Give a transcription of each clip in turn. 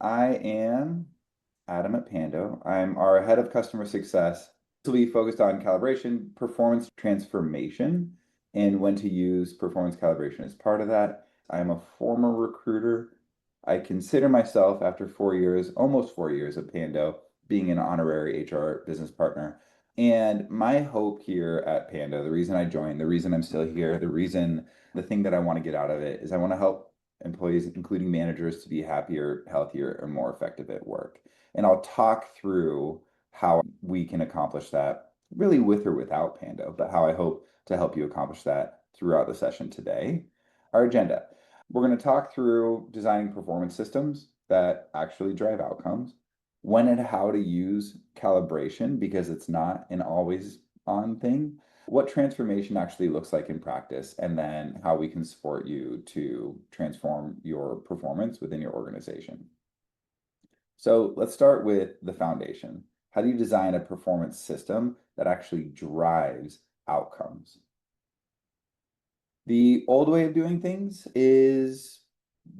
I am Adam at Pando. I'm our head of customer success. So we focused on calibration, performance transformation, and when to use performance calibration as part of that. I'm a former recruiter. I consider myself, after 4 years, almost 4 years at Pando, being an honorary HR business partner. And my hope here at Pando, the reason I joined, the reason I'm still here, the thing that I want to get out of it is I want to help employees, including managers, to be happier, healthier, and more effective at work. And I'll talk through how we can accomplish that really with or without Pando, but how I hope to help you accomplish that throughout the session today. Our agenda. We're going to talk through designing performance systems that actually drive outcomes, when and how to use calibration because it's not an always on thing, what transformation actually looks like in practice, and then how we can support you to transform your performance within your organization. So let's start with the foundation. How do you design a performance system that actually drives outcomes? The old way of doing things is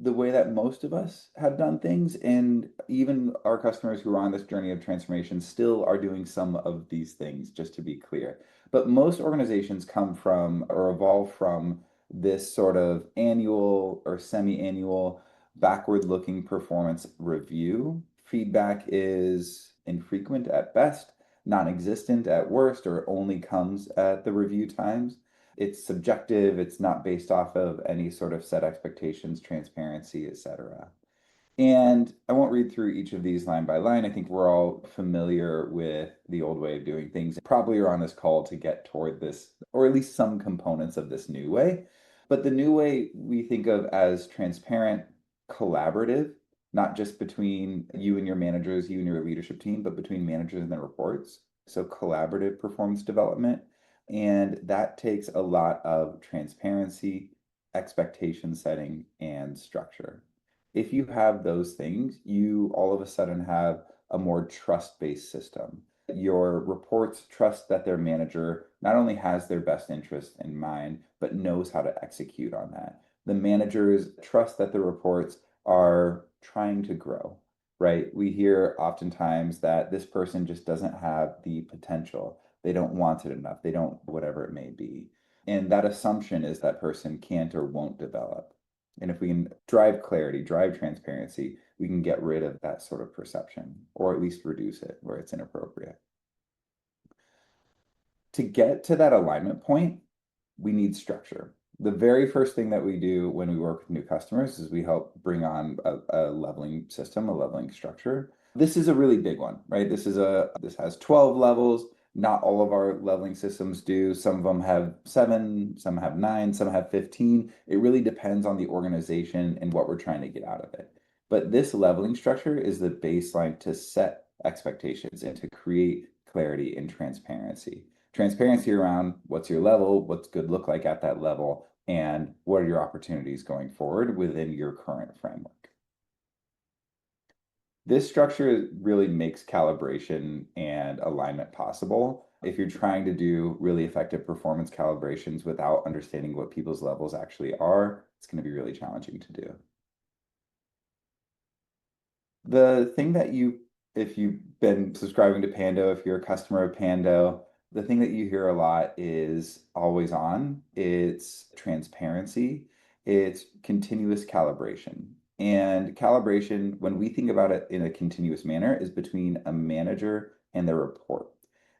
the way that most of us have done things, and even our customers who are on this journey of transformation still are doing some of these things, just to be clear. But most organizations come from or evolve from this sort of annual or semi-annual backward-looking performance review. Feedback is infrequent at best, non-existent at worst, or only comes at the review times. It's subjective, it's not based off of any sort of set expectations, transparency, etc. And I won't read through each of these line by line. I think we're all familiar with the old way of doing things. Probably are on this call to get toward this, or at least some components of this new way. But the new way we think of as transparent, collaborative, not just between you and your managers, you and your leadership team, but between managers and their reports. So collaborative performance development. And that takes a lot of transparency, expectation setting, and structure. If you have those things, you all of a sudden have a more trust-based system. Your reports trust that their manager not only has their best interest in mind, but knows how to execute on that. The managers trust that the reports are trying to grow, right? We hear oftentimes that this person just doesn't have the potential. They don't want it enough. They don't, whatever it may be. And that assumption is that person can't or won't develop. And if we can drive clarity, drive transparency, we can get rid of that sort of perception, or at least reduce it where it's inappropriate. To get to that alignment point, we need structure. The very first thing that we do when we work with new customers is we help bring on a leveling system, a leveling structure. This is a really big one, right? This has 12 levels. Not all of our leveling systems do. Some of them have 7, some have 9, some have 15. It really depends on the organization and what we're trying to get out of it. But this leveling structure is the baseline to set expectations and to create clarity and transparency. Transparency around what's your level, what's good look like at that level, and what are your opportunities going forward within your current framework. This structure really makes calibration and alignment possible. If you're trying to do really effective performance calibrations without understanding what people's levels actually are, it's going to be really challenging to do. The thing that if you've been subscribing to Pando, if you're a customer of Pando, the thing that you hear a lot is always on. It's transparency. It's continuous calibration. And calibration, when we think about it in a continuous manner, is between a manager and their report.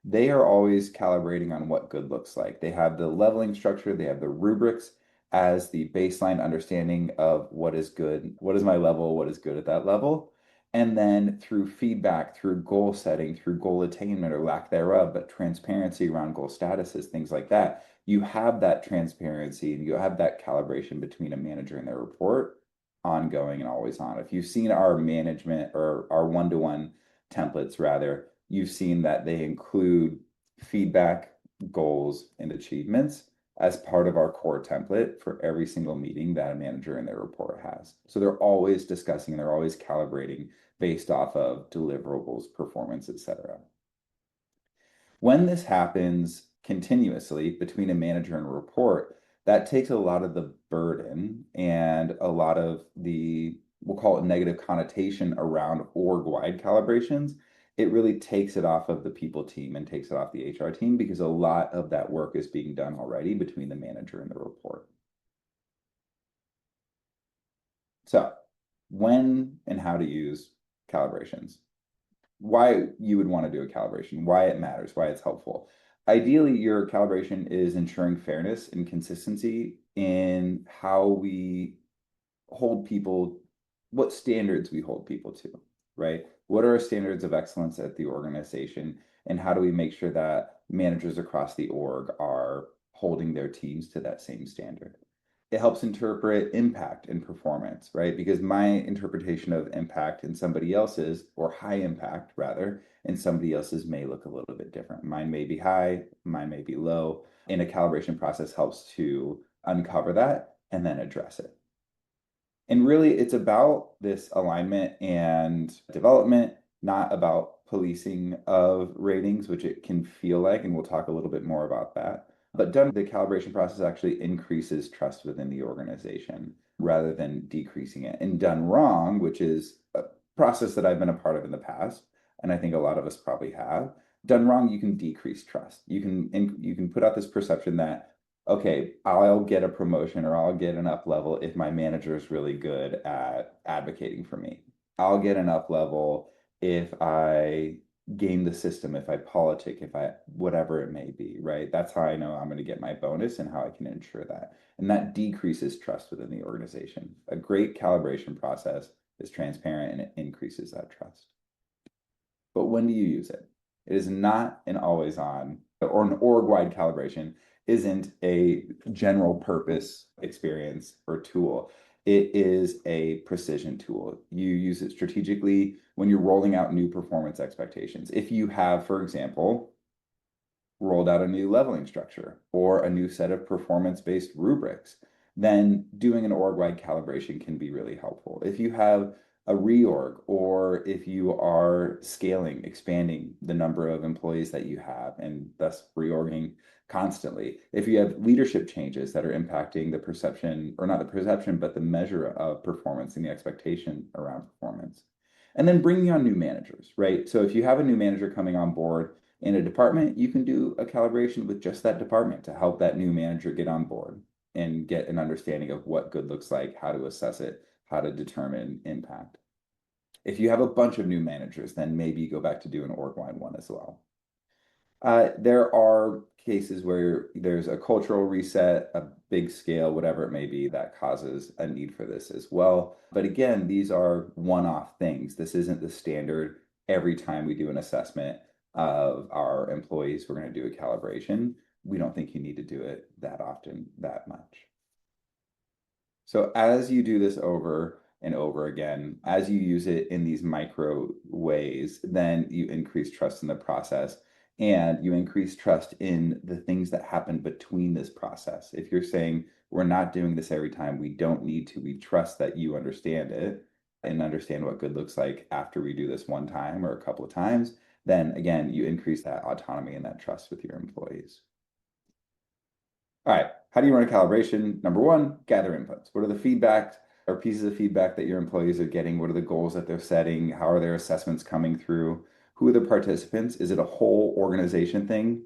They are always calibrating on what good looks like. They have the leveling structure, they have the rubrics as the baseline understanding of what is good, what is my level, what is good at that level. And then through feedback, through goal setting, through goal attainment or lack thereof, but transparency around goal statuses, things like that, you have that transparency and you have that calibration between a manager and their report ongoing and always on. If you've seen our management or our one-to-one templates, rather, you've seen that they include feedback, goals, and achievements as part of our core template for every single meeting that a manager in their report has. So they're always discussing, they're always calibrating based off of deliverables, performance, etc. When this happens continuously between a manager and a report, that takes a lot of the burden and a lot of the we'll call it negative connotation around org-wide calibrations, it really takes it off of the people team and takes it off the HR team because a lot of that work is being done already between the manager and the report. So, when and how to use calibrations, why you would want to do a calibration, why it matters, why it's helpful. Ideally, your calibration is ensuring fairness and consistency in how we hold people, what standards we hold people to, right? What are our standards of excellence at the organization? And how do we make sure that managers across the org are holding their teams to that same standard? It helps interpret impact and performance, right? Because my interpretation of impact in somebody else's, or high impact rather, in somebody else's may look a little bit different. Mine may be high, mine may be low. And a calibration process helps to uncover that and then address it. And really, it's about this alignment and development, not about policing of ratings, which it can feel like, and we'll talk a little bit more about that. But done, the calibration process actually increases trust within the organization rather than decreasing it. And done wrong, which is a process that I've been a part of in the past, and I think a lot of us probably have, done wrong, you can decrease trust. You can put out this perception that okay, I'll get a promotion or I'll get an up level if my manager is really good at advocating for me. I'll get an up level if I game the system, if I politic, if I whatever it may be, right? That's how I know I'm going to get my bonus and how I can ensure that. And that decreases trust within the organization. A great calibration process is transparent and it increases that trust. But when do you use it? It is not an always on or an org-wide calibration isn't a general purpose experience or tool. It is a precision tool. You use it strategically when you're rolling out new performance expectations. If you have, for example, rolled out a new leveling structure or a new set of performance-based rubrics, then doing an org-wide calibration can be really helpful. If you have a reorg or if you are scaling, expanding the number of employees that you have and thus reorging constantly. If you have leadership changes that are impacting the perception, or not the perception, but the measure of performance and the expectation around performance. And then bringing on new managers, right? So if you have a new manager coming on board in a department, you can do a calibration with just that department to help that new manager get on board and get an understanding of what good looks like, how to assess it, how to determine impact. If you have a bunch of new managers, then maybe you go back to do an org-wide one as well. There are cases where there's a cultural reset, a big scale, whatever it may be, that causes a need for this as well. But again, these are one-off things. This isn't the standard. Every time we do an assessment of our employees, we're going to do a calibration. We don't think you need to do it that often, that much. So as you do this over and over again, as you use it in these micro ways, then you increase trust in the process and you increase trust in the things that happen between this process. If you're saying, we're not doing this every time, we don't need to, we trust that you understand it and understand what good looks like after we do this one time or a couple of times, then again, you increase that autonomy and that trust with your employees. All right, how do you run a calibration? Number one, gather inputs. What are the feedback or pieces of feedback that your employees are getting? What are the goals that they're setting? How are their assessments coming through? Who are the participants? Is it a whole organization thing?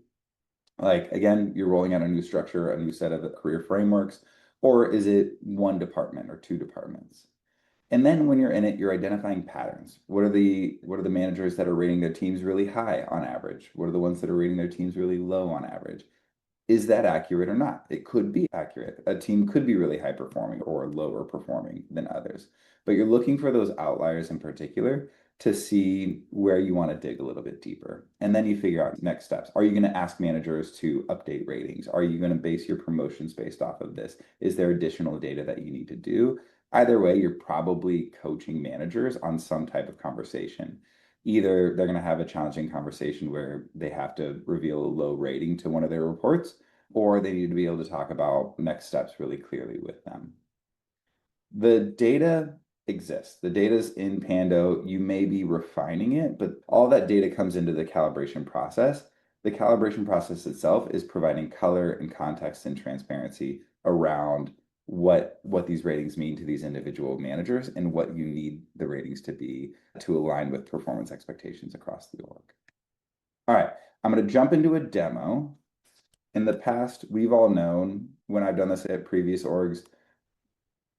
Like, again, you're rolling out a new structure, a new set of career frameworks, or is it one department or two departments? And then when you're in it, you're identifying patterns. What are the managers that are rating their teams really high on average? What are the ones that are rating their teams really low on average? Is that accurate or not? It could be accurate. A team could be really high performing or lower performing than others. But you're looking for those outliers in particular to see where you want to dig a little bit deeper. And then you figure out next steps. Are you going to ask managers to update ratings? Are you going to base your promotions based off of this? Is there additional data that you need to do? Either way, you're probably coaching managers on some type of conversation. Either they're going to have a challenging conversation where they have to reveal a low rating to one of their reports, or they need to be able to talk about next steps really clearly with them. The data exists. The data's in Pando. You may be refining it, but all that data comes into the calibration process. The calibration process itself is providing color and context and transparency around what these ratings mean to these individual managers and what you need the ratings to be to align with performance expectations across the org. All right, I'm going to jump into a demo. In the past, we've all known when I've done this at previous orgs,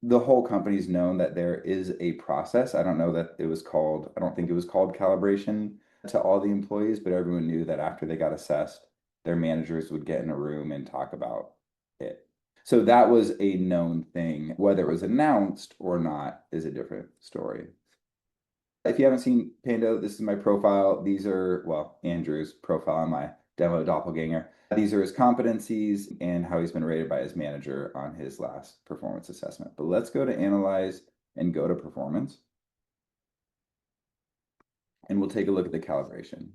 the whole company's known that there is a process. I don't know that it was called, I don't think it was called calibration to all the employees, but everyone knew that after they got assessed, their managers would get in a room and talk about it. So that was a known thing. Whether it was announced or not is a different story. If you haven't seen Pando, this is my profile. These are, well, Andrew's profile on my demo doppelganger. These are his competencies and how he's been rated by his manager on his last performance assessment. But let's go to analyze and go to performance. And we'll take a look at the calibration.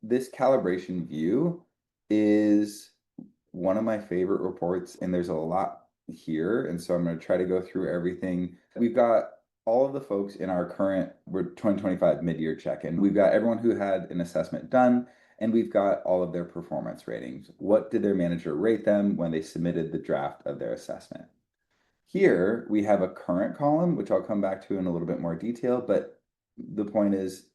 This calibration view is one of my favorite reports, and there's a lot here. And so I'm going to try to go through everything. We've got all of the folks in our current, we're 2025 mid-year check-in. We've got everyone who had an assessment done, and we've got all of their performance ratings. What did their manager rate them when they submitted the draft of their assessment? Here we have a current column, which I'll come back to in a little bit more detail, but the point is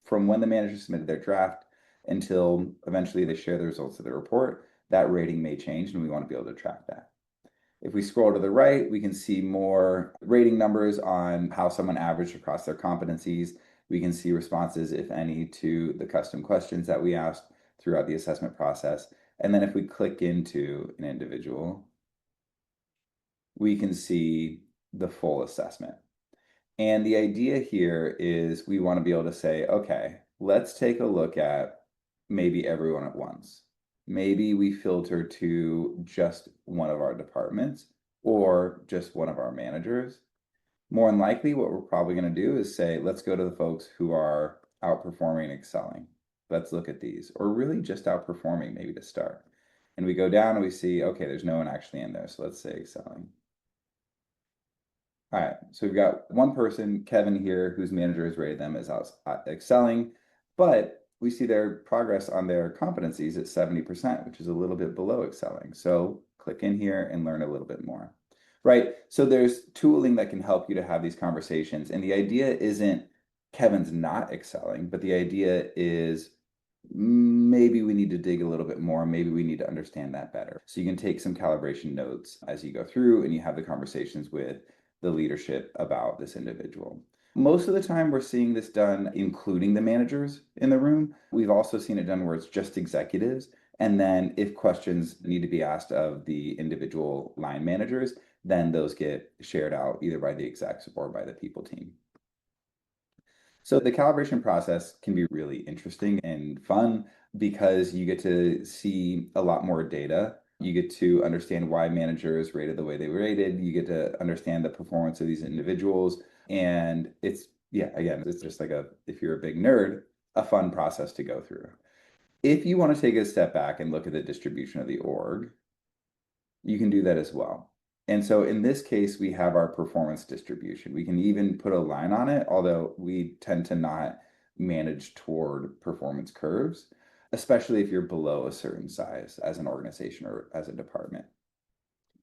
from when the manager submitted their draft until eventually they share the results of the report, that rating may change, and we want to be able to track that. If we scroll to the right, we can see more rating numbers on how someone averaged across their competencies. We can see responses, if any, to the custom questions that we asked throughout the assessment process. And then if we click into an individual, we can see the full assessment. And the idea here is we want to be able to say, okay, let's take a look at maybe everyone at once. Maybe we filter to just one of our departments or just one of our managers. More than likely, what we're probably going to do is say, let's go to the folks who are outperforming and excelling. Let's look at these, or really just outperforming maybe to start. And we go down and we see, okay, there's no one actually in there. So let's say excelling. All right, so we've got one person, Kevin here, whose manager has rated them as excelling, but we see their progress on their competencies at 70%, which is a little bit below excelling. So click in here and learn a little bit more, right? So there's tooling that can help you to have these conversations. And the idea isn't Kevin's not excelling, but the idea is maybe we need to dig a little bit more. Maybe we need to understand that better. So you can take some calibration notes as you go through and you have the conversations with the leadership about this individual. Most of the time, we're seeing this done, including the managers in the room. We've also seen it done where it's just executives. And then if questions need to be asked of the individual line managers, then those get shared out either by the execs or by the people team. So the calibration process can be really interesting and fun because you get to see a lot more data. You get to understand why managers rated the way they were rated. You get to understand the performance of these individuals. And it's, yeah, again, it's just like if you're a big nerd, a fun process to go through. If you want to take a step back and look at the distribution of the org, you can do that as well. And so in this case, we have our performance distribution. We can even put a line on it, although we tend to not manage toward performance curves, especially if you're below a certain size as an organization or as a department.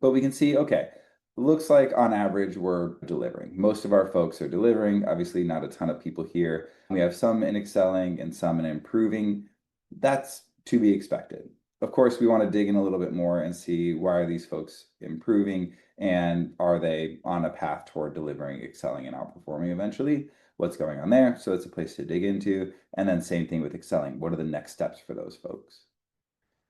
But we can see, okay, looks like on average we're delivering. Most of our folks are delivering, obviously not a ton of people here. We have some in excelling and some in improving. That's to be expected. Of course, we want to dig in a little bit more and see why are these folks improving and are they on a path toward delivering, excelling, and outperforming eventually? What's going on there? So it's a place to dig into. And then same thing with excelling. What are the next steps for those folks?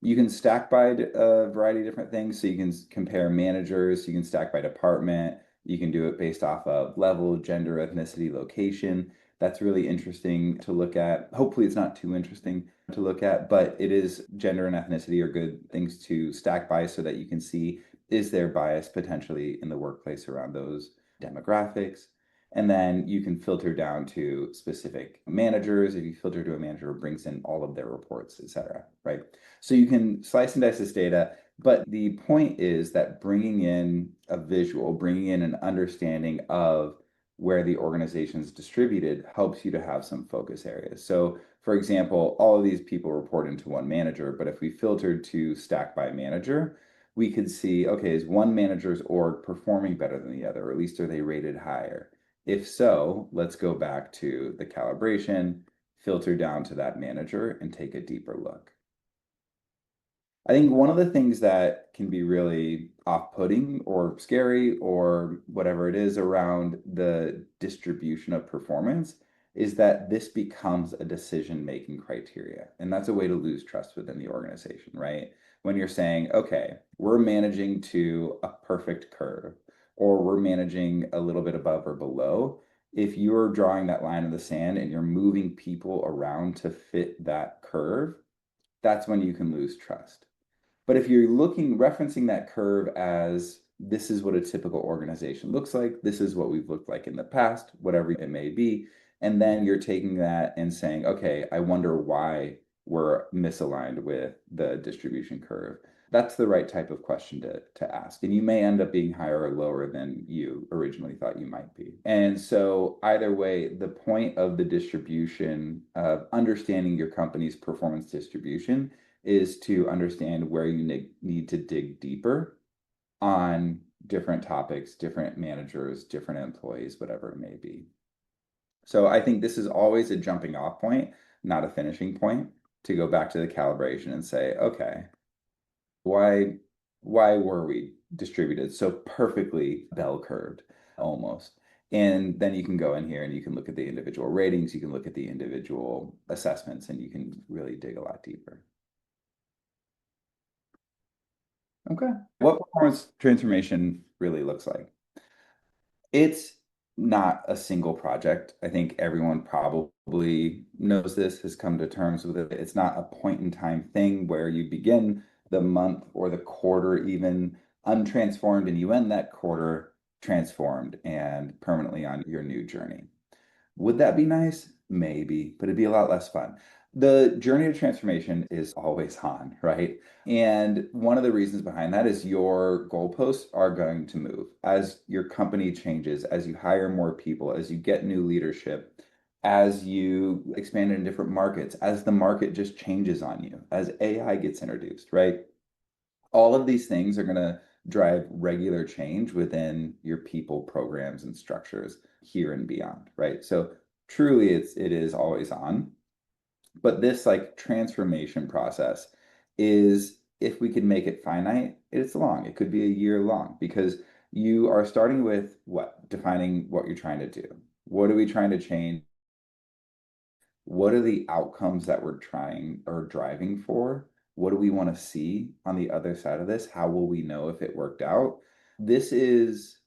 You can stack by a variety of different things. So you can compare managers, you can stack by department, you can do it based off of level, gender, ethnicity, location. That's really interesting to look at. Hopefully it's not too interesting to look at, but it is gender and ethnicity are good things to stack by so that you can see, is there bias potentially in the workplace around those demographics? And then you can filter down to specific managers. If you filter to a manager, it brings in all of their reports, et cetera, right? So you can slice and dice this data, but the point is that bringing in a visual, bringing in an understanding of where the organization is distributed helps you to have some focus areas. So for example, all of these people report into one manager, but if we filtered to stack by manager, we could see, okay, is one manager's org performing better than the other, or at least are they rated higher? If so, let's go back to the calibration, filter down to that manager, and take a deeper look. I think one of the things that can be really off-putting or scary or whatever it is around the distribution of performance is that this becomes a decision-making criteria. And that's a way to lose trust within the organization, right? When you're saying, okay, we're managing to a perfect curve, or we're managing a little bit above or below, if you're drawing that line in the sand and you're moving people around to fit that curve, that's when you can lose trust. But if you're referencing that curve as this is what a typical organization looks like, this is what we've looked like in the past, whatever it may be, and then you're taking that and saying, okay, I wonder why we're misaligned with the distribution curve. That's the right type of question to ask. And you may end up being higher or lower than you originally thought you might be. And so, either way, the point of the distribution, of understanding your company's performance distribution, is to understand where you need to dig deeper on different topics, different managers, different employees, whatever it may be. So I think this is always a jumping off point, not a finishing point, to go back to the calibration and say, okay, why were we distributed so perfectly bell curved almost? And then you can go in here and you can look at the individual ratings, you can look at the individual assessments, and you can really dig a lot deeper. Okay. What performance transformation really looks like? It's not a single project. I think everyone probably knows this, has come to terms with it. It's not a point in time thing where you begin the month or the quarter even untransformed and you end that quarter transformed and permanently on your new journey. Would that be nice? Maybe, but it'd be a lot less fun. The journey of transformation is always on, right? And one of the reasons behind that is your goalposts are going to move as your company changes, as you hire more people, as you get new leadership, as you expand in different markets, as the market just changes on you, as AI gets introduced, right? All of these things are going to drive regular change within your people programs and structures here and beyond, right? So truly it is always on. But this like transformation process is, if we can make it finite, it's long. It could be a year long because you are starting with what? Defining what you're trying to do. What are we trying to change? What are the outcomes that we're trying or driving for? What do we want to see on the other side of this? How will we know if it worked out? This is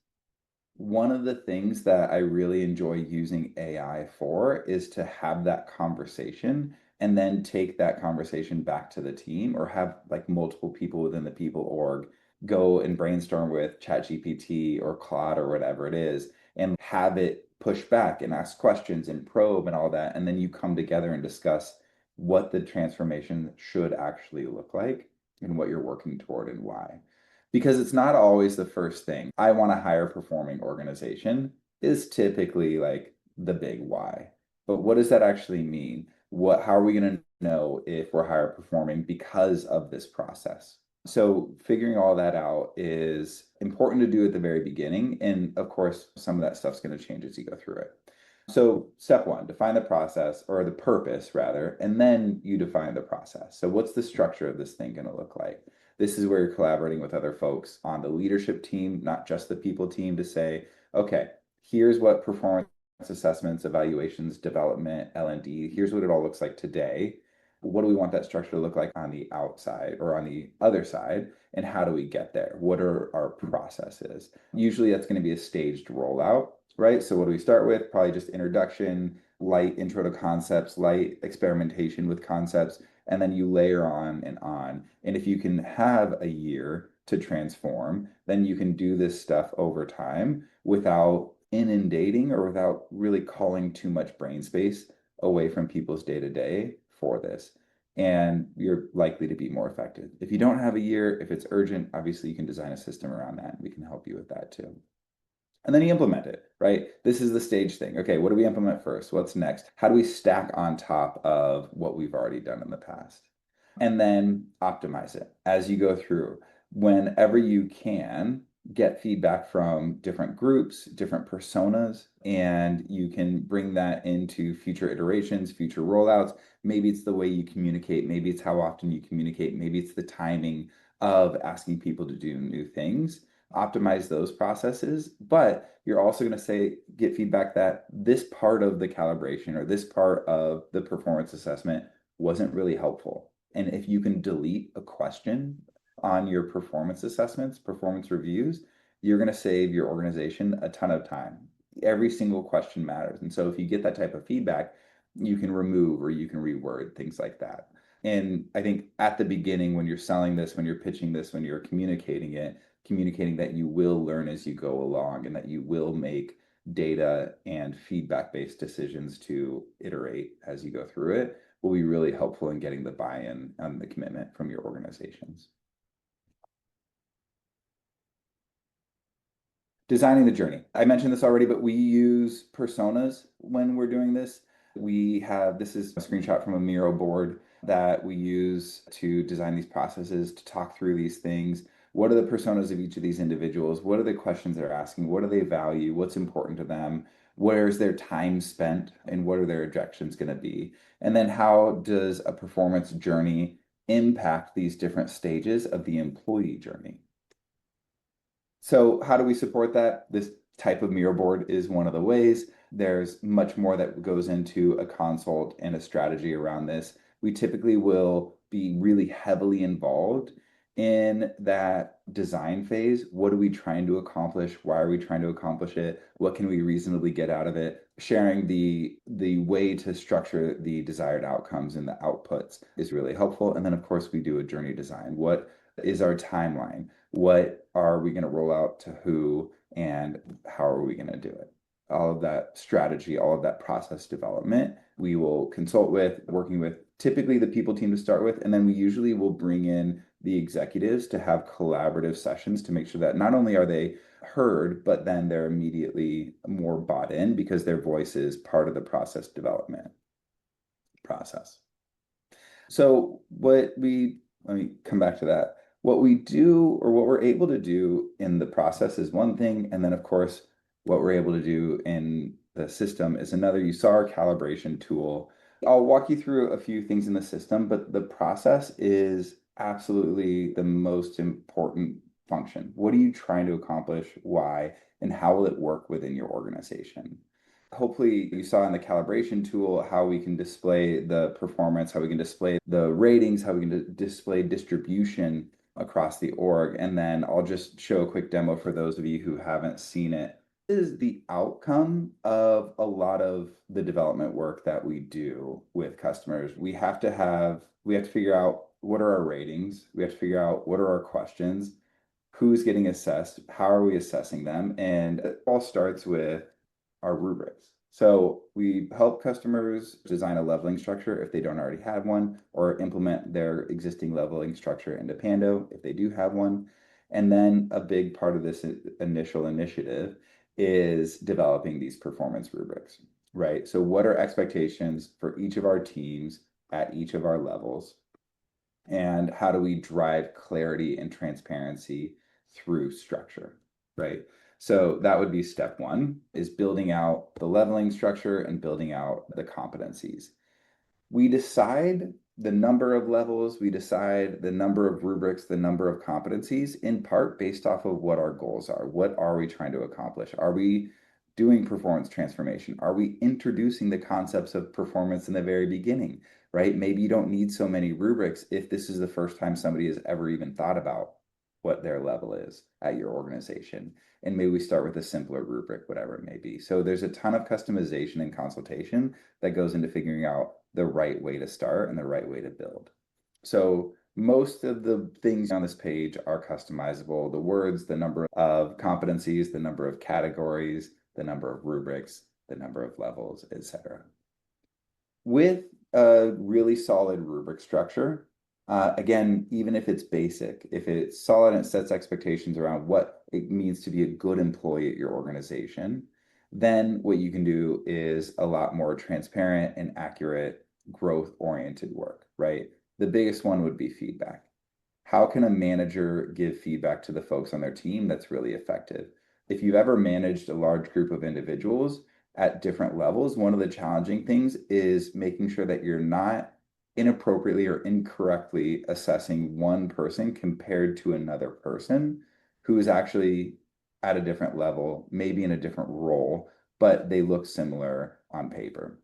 one of the things that I really enjoy using AI for, is to have that conversation and then take that conversation back to the team, or have like multiple people within the people org go and brainstorm with ChatGPT or Claude or whatever it is, and have it push back and ask questions and probe and all that. And then you come together and discuss what the transformation should actually look like and what you're working toward and why. Because it's not always the first thing. I want a higher performing organization is typically like the big why. But what does that actually mean? How are we going to know if we're higher performing because of this process? So figuring all that out is important to do at the very beginning. And of course, some of that stuff's going to change as you go through it. So step one, define the process, or the purpose rather, and then you define the process. So what's the structure of this thing going to look like? This is where you're collaborating with other folks on the leadership team, not just the people team, to say, okay, here's what performance assessments, evaluations, development, L&D, here's what it all looks like today. What do we want that structure to look like on the outside or on the other side? And how do we get there? What are our processes? Usually that's going to be a staged rollout, right? So what do we start with? Probably just introduction, light intro to concepts, light experimentation with concepts, and then you layer on and on. And if you can have a year to transform, then you can do this stuff over time without inundating or without really calling too much brain space away from people's day to day for this. And you're likely to be more effective. If you don't have a year, if it's urgent, obviously you can design a system around that. And we can help you with that too. And then you implement it, right? This is the stage thing. Okay, what do we implement first? What's next? How do we stack on top of what we've already done in the past? And then optimize it as you go through. Whenever you can, get feedback from different groups, different personas, and you can bring that into future iterations, future rollouts. Maybe it's the way you communicate, maybe it's how often you communicate, maybe it's the timing of asking people to do new things. Optimize those processes, but you're also going to say, get feedback that this part of the calibration or this part of the performance assessment wasn't really helpful. And if you can delete a question on your performance assessments, performance reviews, you're going to save your organization a ton of time. Every single question matters. And so if you get that type of feedback, you can remove or you can reword things like that. And I think at the beginning, when you're selling this, when you're pitching this, when you're communicating it, communicating that you will learn as you go along and that you will make data and feedback-based decisions to iterate as you go through it will be really helpful in getting the buy-in and the commitment from your organizations. Designing the journey. I mentioned this already, but we use personas when we're doing this. This is a screenshot from a Miro board that we use to design these processes, to talk through these things. What are the personas of each of these individuals? What are the questions they're asking? What do they value? What's important to them? Where's their time spent? And what are their objections going to be? And then how does a performance journey impact these different stages of the employee journey? So how do we support that? This type of Miro board is one of the ways. There's much more that goes into a consult and a strategy around this. We typically will be really heavily involved in that design phase. What are we trying to accomplish? Why are we trying to accomplish it? What can we reasonably get out of it? Sharing the way to structure the desired outcomes and the outputs is really helpful. And then of course we do a journey design. What is our timeline? What are we going to roll out to who, and how are we going to do it? All of that strategy, all of that process development, we will consult with, working with typically the people team to start with, and then we usually will bring in the executives to have collaborative sessions to make sure that not only are they heard, but then they're immediately more bought in because their voice is part of the process development process. So let me come back to that. What we do or what we're able to do in the process is one thing, and then of course, what we're able to do in the system is another. You saw our calibration tool. I'll walk you through a few things in the system, but the process is absolutely the most important function. What are you trying to accomplish? Why? And how will it work within your organization? Hopefully you saw in the calibration tool how we can display the performance, how we can display the ratings, how we can display distribution across the org. And then I'll just show a quick demo for those of you who haven't seen it. This is the outcome of a lot of the development work that we do with customers. We have to figure out what are our ratings. We have to figure out what are our questions, who's getting assessed, how are we assessing them? And it all starts with our rubrics. So we help customers design a leveling structure if they don't already have one, or implement their existing leveling structure into Pando if they do have one. And then a big part of this initial initiative is developing these performance rubrics, right? So what are expectations for each of our teams at each of our levels? And how do we drive clarity and transparency through structure, right? So that would be step one, is building out the leveling structure and building out the competencies. We decide the number of levels, we decide the number of rubrics, the number of competencies, in part based off of what our goals are. What are we trying to accomplish? Are we doing performance transformation? Are we introducing the concepts of performance in the very beginning, right? Maybe you don't need so many rubrics if this is the first time somebody has ever even thought about what their level is at your organization. And maybe we start with a simpler rubric, whatever it may be. So there's a ton of customization and consultation that goes into figuring out the right way to start and the right way to build. So most of the things on this page are customizable. The words, the number of competencies, the number of categories, the number of rubrics, the number of levels, etc. With a really solid rubric structure, again, even if it's basic, if it's solid and it sets expectations around what it means to be a good employee at your organization, then what you can do is a lot more transparent and accurate growth-oriented work, right? The biggest one would be feedback. how can a manager give feedback to the folks on their team that's really effective? If you've ever managed a large group of individuals at different levels, one of the challenging things is making sure that you're not inappropriately or incorrectly assessing one person compared to another person who is actually at a different level, maybe in a different role, but they look similar on paper.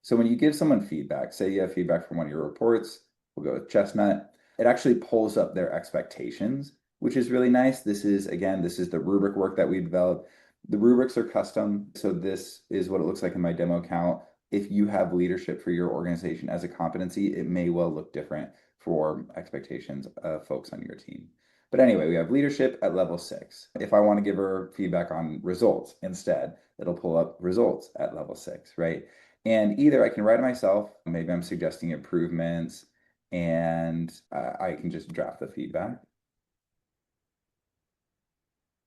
So when you give someone feedback, say you have feedback from one of your reports, we'll go with Chestnut, it actually pulls up their expectations, which is really nice. This is, again, this is the rubric work that we developed. The rubrics are custom. So this is what it looks like in my demo account. If you have leadership for your organization as a competency, it may well look different for expectations of folks on your team. But anyway, we have leadership at level 6. If I want to give her feedback on results instead, it'll pull up results at level 6, right? And either I can write it myself, maybe I'm suggesting improvements, and I can just draft the feedback.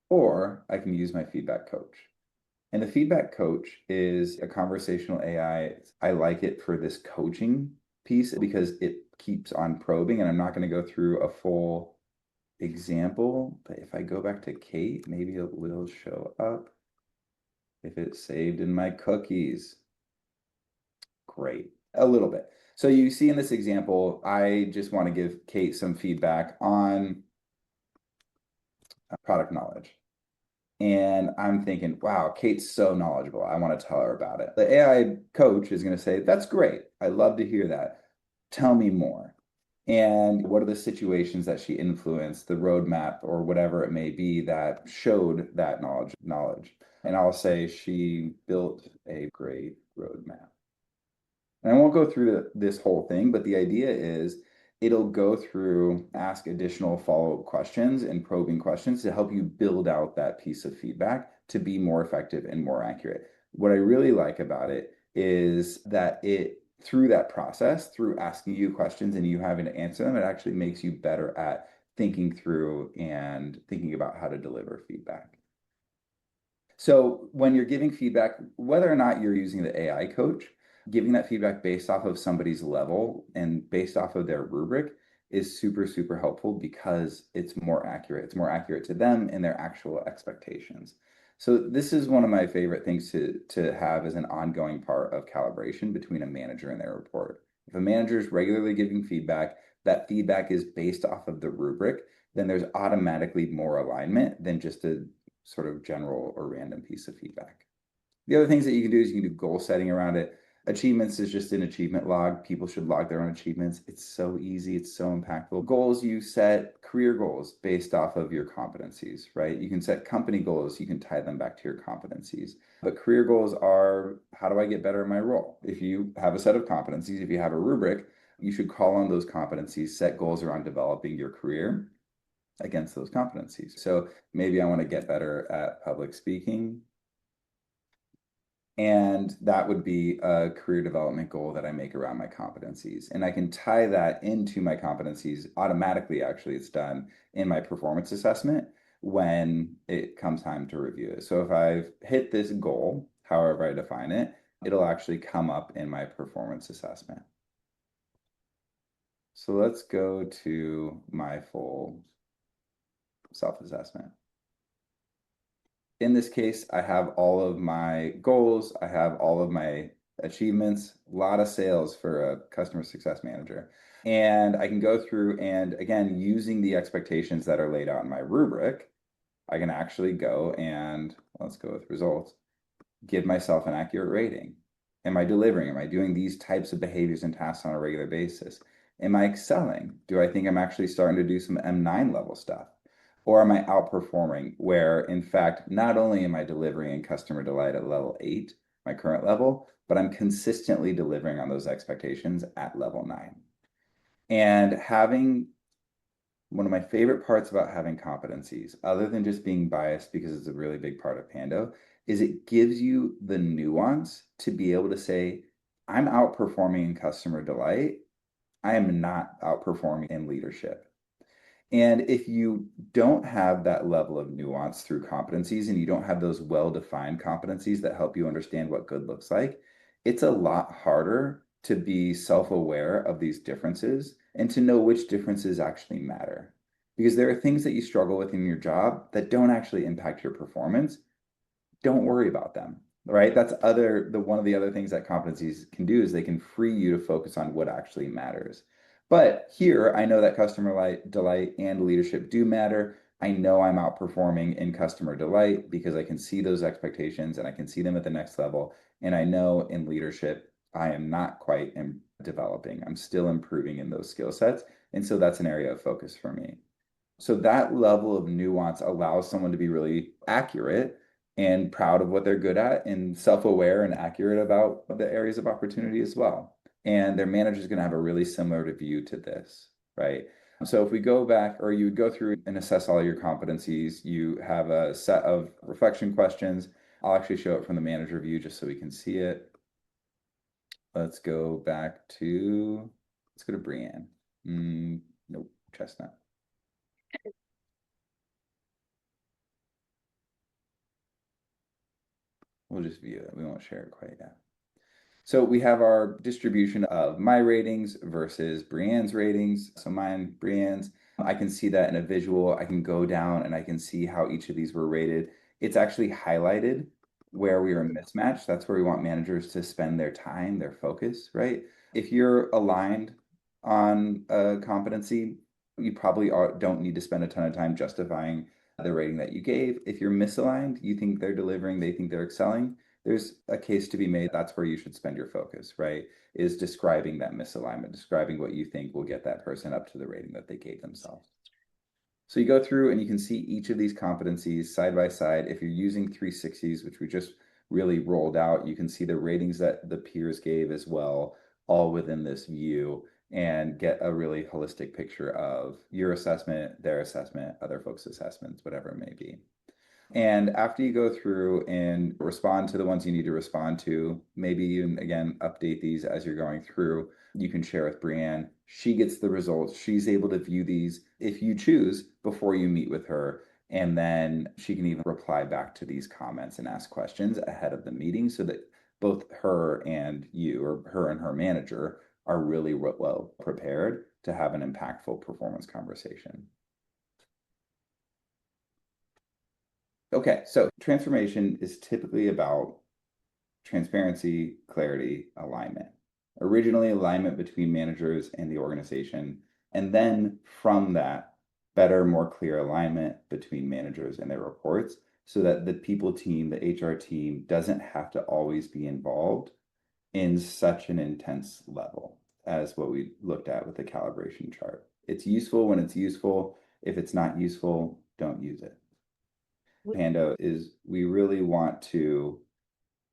Or I can use my feedback coach. And the feedback coach is a conversational AI. I like it for this coaching piece because it keeps on probing, and I'm not going to go through a full example, but if I go back to Kate, maybe it will show up if it's saved in my cookies. Great, a little bit. So you see in this example, I just want to give Kate some feedback on product knowledge. And I'm thinking, wow, Kate's so knowledgeable. I want to tell her about it. The AI coach is going to say, that's great. I love to hear that. Tell me more. And what are the situations that she influenced, the roadmap or whatever it may be that showed that knowledge. And I'll say she built a great roadmap. And I won't go through this whole thing, but the idea is it'll go through, ask additional follow-up questions and probing questions to help you build out that piece of feedback to be more effective and more accurate. What I really like about it is that through that process, through asking you questions and you having to answer them, it actually makes you better at thinking through and thinking about how to deliver feedback. So when you're giving feedback, whether or not you're using the AI coach, giving that feedback based off of somebody's level and based off of their rubric is super, super helpful because it's more accurate. It's more accurate to them and their actual expectations. So this is one of my favorite things to have as an ongoing part of calibration between a manager and their report. If a manager is regularly giving feedback, that feedback is based off of the rubric, then there's automatically more alignment than just a sort of general or random piece of feedback. The other things that you can do is you can do goal setting around it. Achievements is just an achievement log. People should log their own achievements. It's so easy. It's so impactful. Goals, you set career goals based off of your competencies, right? You can set company goals. You can tie them back to your competencies. But career goals are, how do I get better in my role? If you have a set of competencies, if you have a rubric, you should call on those competencies, set goals around developing your career against those competencies. So maybe I want to get better at public speaking. And that would be a career development goal that I make around my competencies. And I can tie that into my competencies automatically. Actually, it's done in my performance assessment when it comes time to review it. So if I've hit this goal, however I define it, it'll actually come up in my performance assessment. So let's go to my full self-assessment. In this case, I have all of my goals. I have all of my achievements, a lot of sales for a customer success manager. And I can go through and again, using the expectations that are laid out in my rubric, I can actually go and let's go with results, give myself an accurate rating. Am I delivering? Am I doing these types of behaviors and tasks on a regular basis? Am I excelling? Do I think I'm actually starting to do some M9 level stuff? Or am I outperforming where, in fact, not only am I delivering in customer delight at level 8, my current level, but I'm consistently delivering on those expectations at level 9. And having one of my favorite parts about having competencies, other than just being biased because it's a really big part of Pando, is it gives you the nuance to be able to say, I'm outperforming in customer delight. I am not outperforming in leadership. And if you don't have that level of nuance through competencies and you don't have those well-defined competencies that help you understand what good looks like, it's a lot harder to be self-aware of these differences and to know which differences actually matter. Because there are things that you struggle with in your job that don't actually impact your performance. Don't worry about them, right? That's the one of the other things that competencies can do is they can free you to focus on what actually matters. But here, I know that customer delight and leadership do matter. I know I'm outperforming in customer delight because I can see those expectations and I can see them at the next level. And I know in leadership, I am not quite developing. I'm still improving in those skill sets. And so that's an area of focus for me. So that level of nuance allows someone to be really accurate and proud of what they're good at and self-aware and accurate about the areas of opportunity as well. And their manager is going to have a really similar view to this, right? So if we go back, or you would go through and assess all your competencies, you have a set of reflection questions. I'll actually show it from the manager view just so we can see it. Let's go to Brienne. Nope, Chestnut. We'll just view it. We won't share it quite yet. So we have our distribution of my ratings versus Brienne's ratings. So mine, Brienne's, I can see that in a visual. I can go down and I can see how each of these were rated. It's actually highlighted where we are mismatched. That's where we want managers to spend their time, their focus, right? If you're aligned on a competency, you probably don't need to spend a ton of time justifying the rating that you gave. If you're misaligned, you think they're delivering, they think they're excelling, there's a case to be made. That's where you should spend your focus, right? Is describing that misalignment, describing what you think will get that person up to the rating that they gave themselves. So you go through and you can see each of these competencies side by side. If you're using 360s, which we just really rolled out, you can see the ratings that the peers gave as well, all within this view, and get a really holistic picture of your assessment, their assessment, other folks' assessments, whatever it may be. And after you go through and respond to the ones you need to respond to, maybe you, again, update these as you're going through. You can share with Brienne. She gets the results. She's able to view these if you choose before you meet with her. And then she can even reply back to these comments and ask questions ahead of the meeting so that both her and you, or her and her manager, are really well prepared to have an impactful performance conversation. Okay, so transformation is typically about transparency, clarity, alignment. Originally, alignment between managers and the organization. And then from that, better, more clear alignment between managers and their reports so that the people team, the HR team, doesn't have to always be involved in such an intense level as what we looked at with the calibration chart. It's useful when it's useful. If it's not useful, don't use it. Pando is we really want to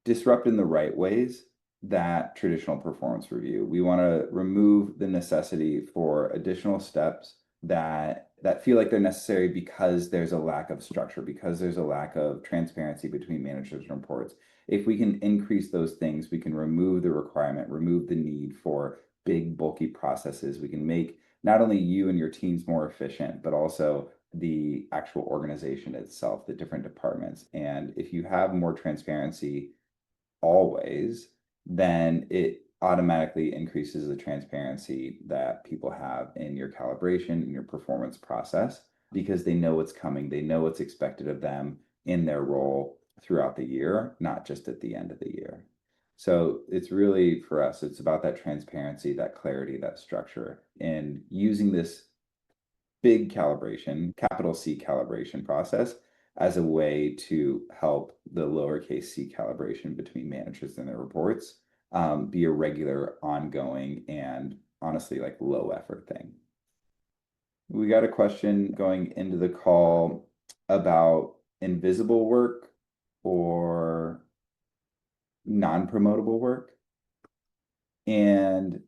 disrupt in the right ways that traditional performance review. We want to remove the necessity for additional steps that feel like they're necessary because there's a lack of structure, because there's a lack of transparency between managers and reports. If we can increase those things, we can remove the requirement, remove the need for big, bulky processes. We can make not only you and your teams more efficient, but also the actual organization itself, the different departments. And if you have more transparency always, then it automatically increases the transparency that people have in your calibration and your performance process because they know what's coming, they know what's expected of them in their role throughout the year, not just at the end of the year. So it's really, for us, it's about that transparency, that clarity, that structure, and using this big calibration, capital C calibration process as a way to help the lowercase c calibration between managers and their reports be a regular, ongoing, and honestly, like low effort thing. We got a question going into the call about invisible work or non-promotable work. And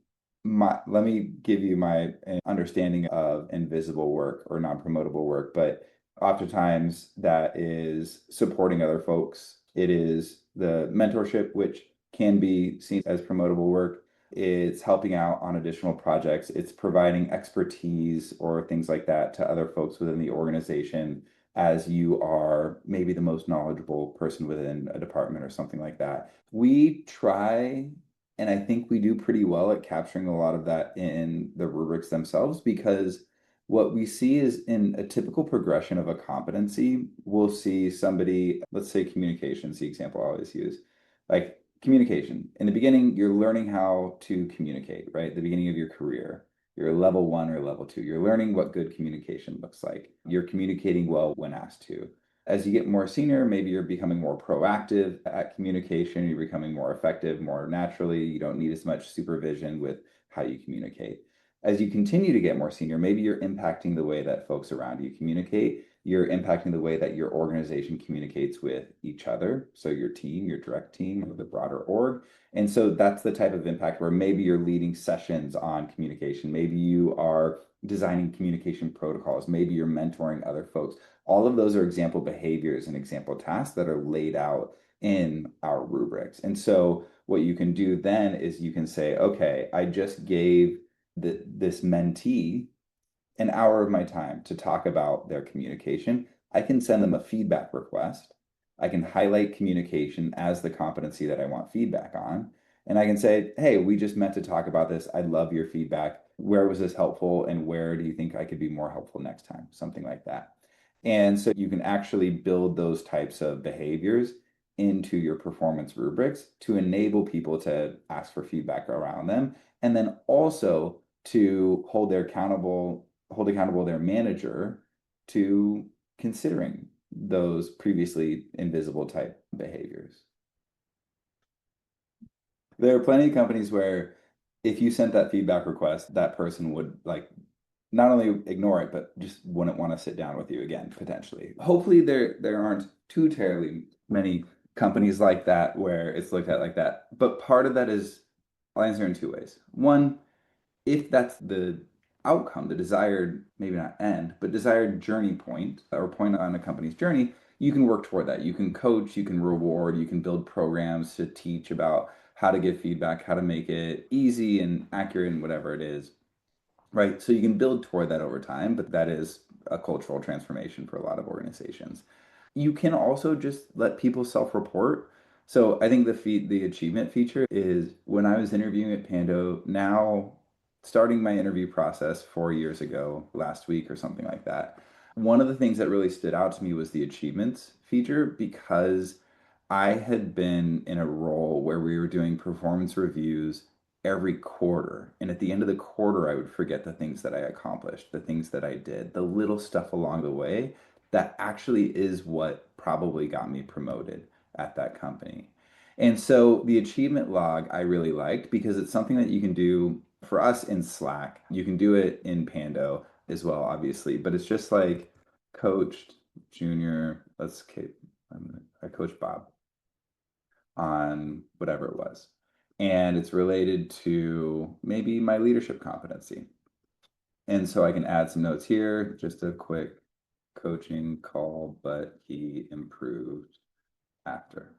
let me give you my understanding of invisible work or non-promotable work, but oftentimes that is supporting other folks. It is the mentorship, which can be seen as promotable work. It's helping out on additional projects. It's providing expertise or things like that to other folks within the organization as you are maybe the most knowledgeable person within a department or something like that. We try And I think we do pretty well at capturing a lot of that in the rubrics themselves because what we see is in a typical progression of a competency, we'll see somebody, let's say communication's the example I always use. Like communication. In the beginning, you're learning how to communicate, right? At the beginning of your career. You're level one or level two. You're learning what good communication looks like. You're communicating well when asked to. As you get more senior, maybe you're becoming more proactive at communication. You're becoming more effective more naturally. You don't need as much supervision with how you communicate. As you continue to get more senior, maybe you're impacting the way that folks around you communicate. You're impacting the way that your organization communicates with each other. So your team, your direct team, or the broader org. And so that's the type of impact where maybe you're leading sessions on communication. Maybe you are designing communication protocols. Maybe you're mentoring other folks. All of those are example behaviors and example tasks that are laid out in our rubrics. And so what you can do then is you can say, okay, I just gave this mentee an hour of my time to talk about their communication. I can send them a feedback request. I can highlight communication as the competency that I want feedback on. And I can say, hey, we just meant to talk about this. I'd love your feedback. Where was this helpful? And where do you think I could be more helpful next time? Something like that. And so you can actually build those types of behaviors into your performance rubrics to enable people to ask for feedback around them. And then also to hold accountable their manager to considering those previously invisible type behaviors. There are plenty of companies where if you sent that feedback request, that person would like not only ignore it, but just wouldn't want to sit down with you again, potentially. Hopefully there aren't too terribly many companies like that where it's looked at like that. But part of that is I'll answer in two ways. One, if that's the outcome, the desired, maybe not end, but desired journey point or point on a company's journey, you can work toward that. You can coach, you can reward, you can build programs to teach about how to give feedback, how to make it easy and accurate and whatever it is. Right. So you can build toward that over time, but that is a cultural transformation for a lot of organizations. You can also just let people self-report. So I think the achievement feature is when I was interviewing at Pando, now starting my interview process 4 years ago, last week or something like that. One of the things that really stood out to me was the achievements feature because I had been in a role where we were doing performance reviews every quarter. And at the end of the quarter, I would forget the things that I accomplished, the things that I did, the little stuff along the way that actually is what probably got me promoted at that company. And so the achievement log I really liked because it's something that you can do for us in Slack. You can do it in Pando as well, obviously, but it's just like coached junior, I coached Bob on whatever it was. And it's related to maybe my leadership competency. And so I can add some notes here, just a quick coaching call, but he improved after.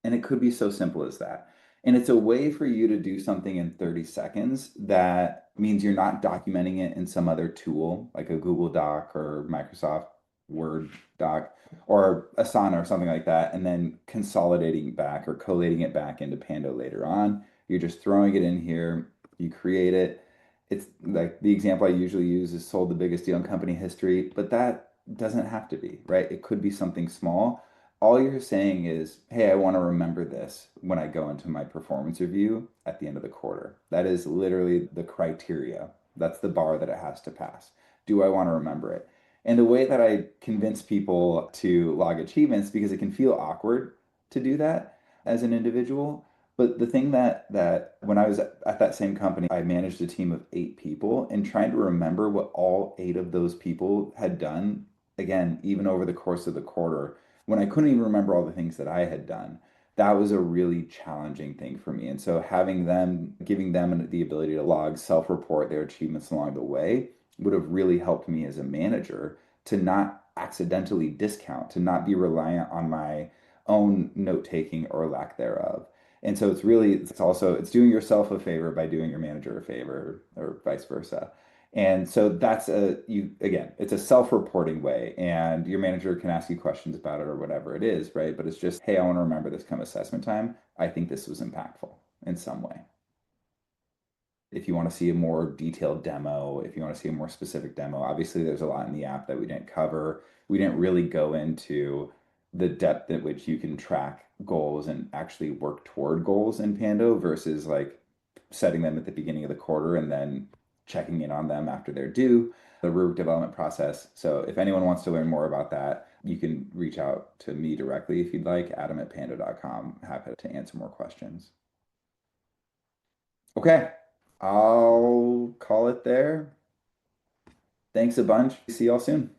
And it could be so simple as that. And it's a way for you to do something in 30 seconds that means you're not documenting it in some other tool like a Google Doc or Microsoft Word doc or Asana or something like that, and then consolidating back or collating it back into Pando later on. You're just throwing it in here, you create it. It's like the example I usually use is sold the biggest deal in company history, but that doesn't have to be, right? It could be something small. All you're saying is, hey, I want to remember this when I go into my performance review at the end of the quarter. That is literally the criteria. That's the bar that it has to pass. Do I want to remember it? And the way that I convince people to log achievements, because it can feel awkward to do that as an individual. But the thing that when I was at that same company, I managed a team of 8 people and trying to remember what all 8 of those people had done, again, even over the course of the quarter, when I couldn't even remember all the things that I had done, that was a really challenging thing for me. And so having them, giving them the ability to log, self-report their achievements along the way would have really helped me as a manager to not accidentally discount, to not be reliant on my own note taking or lack thereof. And so it's doing yourself a favor by doing your manager a favor or vice versa. And so it's a self-reporting way, and your manager can ask you questions about it or whatever it is, right? But it's just, hey, I want to remember this come assessment time. I think this was impactful. in some way. If you want to see a more detailed demo, if you want to see a more specific demo, obviously there's a lot in the app that we didn't cover. We didn't really go into the depth at which you can track goals and actually work toward goals in Pando versus like setting them at the beginning of the quarter and then checking in on them after they're due, the rubric development process. So if anyone wants to learn more about that, you can reach out to me directly if you'd like, adam@pando.com. Happy to answer more questions. Okay, I'll call it there. Thanks a bunch. See y'all soon.